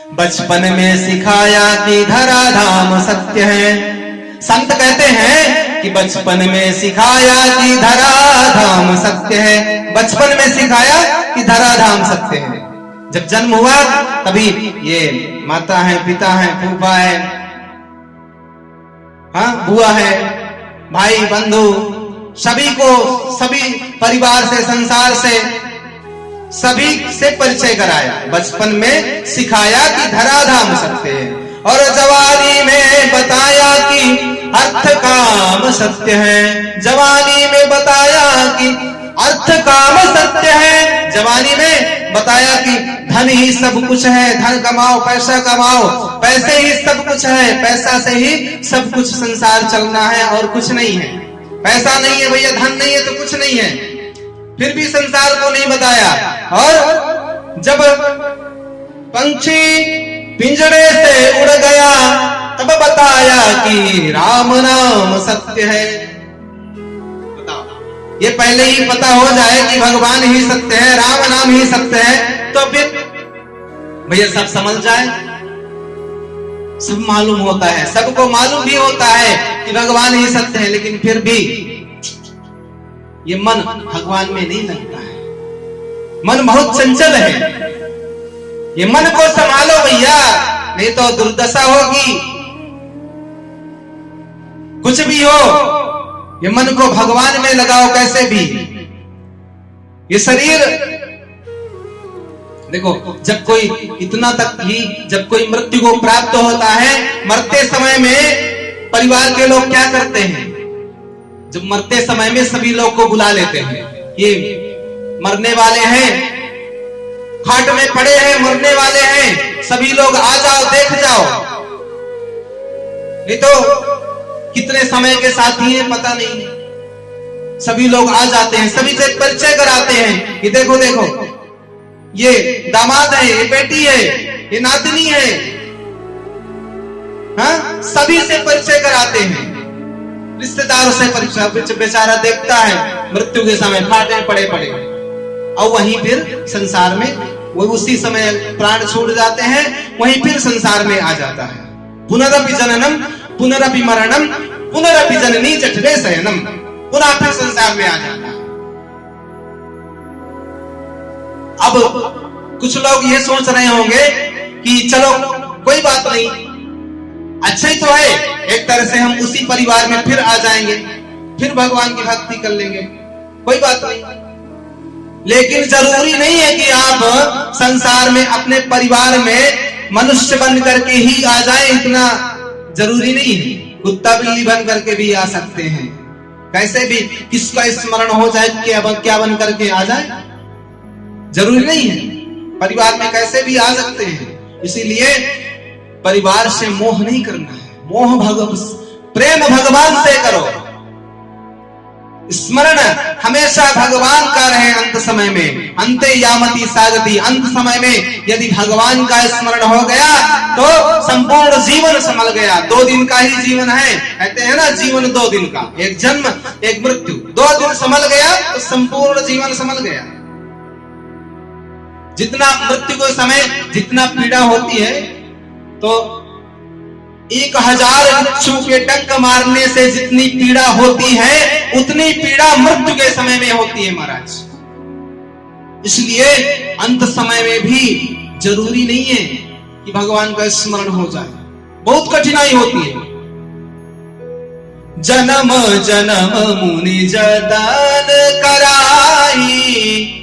बचपन में सिखाया कि धराधाम सत्य है। संत कहते हैं कि बचपन में सिखाया कि धराधाम सत्य है। बचपन में सिखाया कि धराधाम सत्य है। जब जन्म हुआ तभी ये माता है, पिता है, फूफा है, हाँ बुआ है, भाई बंधु, सभी को, सभी परिवार से, संसार से, सभी से परिचय कराया। बचपन में सिखाया कि धराधाम सत्य है और जवानी में बताया कि अर्थ काम सत्य है। जवानी में बताया कि अर्थ काम सत्य है। जवानी में बताया कि धन ही सब कुछ है, धन कमाओ, पैसा कमाओ, पैसे ही सब कुछ है, पैसा से ही सब कुछ संसार चलना है और कुछ नहीं है। पैसा नहीं है भैया, धन नहीं है तो कुछ नहीं है। फिर भी संसार को नहीं बताया। और जब पंछी पिंजरे से उड़ गया तब बताया कि राम नाम सत्य है। बताओ, ये पहले ही पता हो जाए कि भगवान ही सत्य है, राम नाम ही सत्य है, तो फिर भैया सब समझ जाए, सब मालूम होता है, सबको मालूम भी होता है कि भगवान ही सत्य है, लेकिन फिर भी ये मन भगवान में नहीं लगता है। मन बहुत चंचल है। ये मन को संभालो भैया, नहीं तो दुर्दशा होगी। कुछ भी हो, ये मन को भगवान में लगाओ कैसे भी। ये शरीर देखो, जब कोई इतना तक ही, जब कोई मृत्यु को प्राप्त होता है, मरते समय में परिवार के लोग क्या करते हैं? जब मरते समय में सभी लोग को बुला लेते हैं, ये मरने वाले हैं, खाट में पड़े हैं, मरने वाले हैं, सभी लोग आ जाओ, देख जाओ। नहीं तो कितने समय के साथी हैं पता नहीं, सभी लोग आ जाते हैं, सभी से परिचय कराते हैं कि देखो देखो ये दामाद है, ये बेटी है, ये नातनी है, हाँ सभी से परिचय कराते हैं, रिश्तेदारों से परिचय। बेचारा देखता है मृत्यु के समय फाटे पड़े पड़े, और वहीं फिर संसार में वो उसी समय प्राण छोड़ जाते हैं, वहीं फिर संसार में आ जाता है। पुनरपि जननम पुनरपि मरणम पुनरपि जननी जठरे शयनम, पुनः फिर संसार में आ जाता है। अब कुछ लोग ये सोच रहे होंगे कि चलो कोई बात नहीं, अच्छा ही तो है, एक तरह से हम उसी परिवार में फिर आ जाएंगे, फिर भगवान की भक्ति कर लेंगे, कोई बात नहीं। लेकिन जरूरी नहीं है कि आप संसार में अपने परिवार में मनुष्य बन करके ही आ जाएं, इतना जरूरी नहीं है। कुत्ता बिल्ली बन करके भी आ सकते हैं, कैसे भी किसका स्मरण हो जाए क्या बन करके आ जाए, जरूरी नहीं है। परिवार में कैसे भी आ सकते हैं। इसीलिए परिवार से मोह नहीं करना है, प्रेम भगवान से करो। स्मरण हमेशा भगवान का रहे। अंत समय में अंते यामति सागति, अंत समय में यदि भगवान का स्मरण हो गया तो संपूर्ण जीवन संभल गया। 2 दिन का ही जीवन है, कहते हैं ना, जीवन 2 दिन का, एक जन्म एक मृत्यु, 2 दिन संभल गया तो संपूर्ण जीवन संभल गया। जितना मृत्यु के समय जितना पीड़ा होती है, तो 1000 बिच्छू के डंक मारने से जितनी पीड़ा होती है, उतनी पीड़ा मृत्यु के समय में होती है महाराज। इसलिए अंत समय में भी जरूरी नहीं है कि भगवान का स्मरण हो जाए, बहुत कठिनाई होती है। जन्म जन्म मुनि जतन कराई,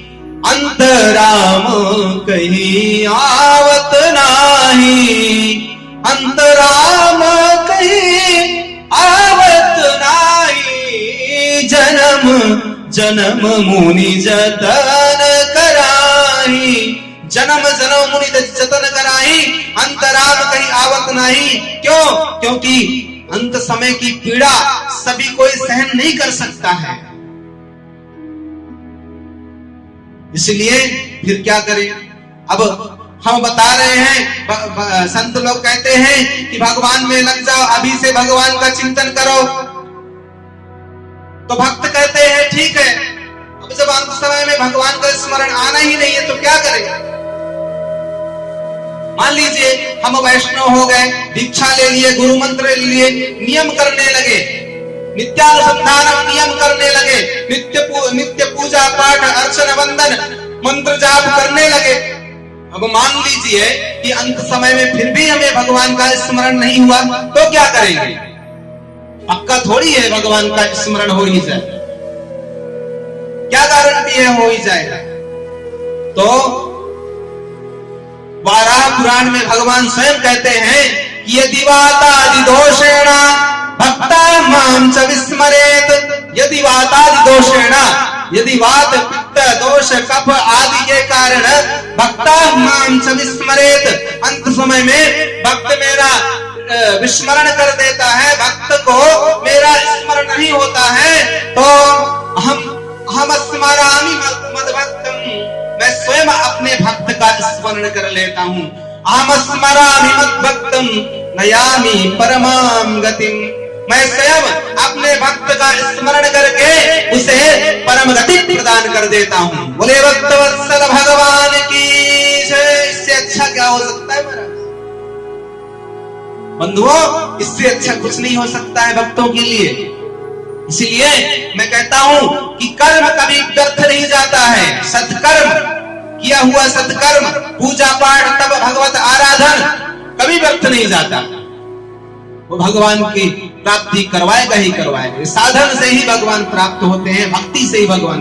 अंतराम कहीं आवत नाही, अंतराम कहीं आवत नाही। जन्म जन्म मुनि जतन कराई, जन्म जन्म मुनि जतन कराई, अंतराम कहीं आवत नहीं। क्यों? क्योंकि अंत समय की पीड़ा सभी कोई सहन नहीं कर सकता है। इसलिए फिर क्या करें? अब हम बता रहे हैं, संत लोग कहते हैं कि भगवान में लग जाओ, अभी से भगवान का चिंतन करो। तो भक्त कहते हैं ठीक है, अब जब अंत समय में भगवान का स्मरण आना ही नहीं है तो क्या करें? मान लीजिए हम वैष्णव हो गए, दीक्षा ले लिए, गुरु मंत्र ले लिए, नियम करने लगे, नित्यानुसंधान नियम करने लगे, नित्य पूजा पाठ अर्चन वंदन मंत्र जाप करने लगे। अब मान लीजिए कि अंत समय में फिर भी हमें भगवान का स्मरण नहीं हुआ, तो क्या करेंगे? पक्का थोड़ी है भगवान का स्मरण हो ही जाए, क्या गारंटी है हो ही जाएगा? तो वाराह पुराण में भगवान स्वयं कहते हैं कि यदि वातादि दोषेण भक्ता मां च विस्मरेत, यदि वातादि दोषेण, यदि वात पित्त दोष कफ आदि के कारण भक्ता मां च विस्मरेत, अंत समय में भक्त मेरा विस्मरण कर देता है, भक्त को मेरा स्मरण नहीं होता है, तो हम स्मरामि मद्भक्तम्, मैं स्वयं अपने भक्त का स्मरण कर लेता हूं। अहम स्मरामि मद्भक्तम् नयामि परमां गतिम्, मैं स्वयं अपने भक्त का स्मरण करके उसे परम गति प्रदान कर देता हूं। बोले भक्तवत्सल भगवान की जय। इससे अच्छा क्या हो सकता है मेरा बंधुओं? इससे अच्छा कुछ नहीं हो सकता है भक्तों के लिए। इसलिए मैं कहता हूं कि कर्म कभी व्यर्थ नहीं जाता है। सत्कर्म किया हुआ सत्कर्म, पूजा पाठ, तब भगवत आराधन कभी व्यर्थ नहीं जाता। वो भगवान की प्राप्ति करवाएगा ही करवाएगा। साधन से ही भगवान प्राप्त होते हैं, भक्ति से ही भगवान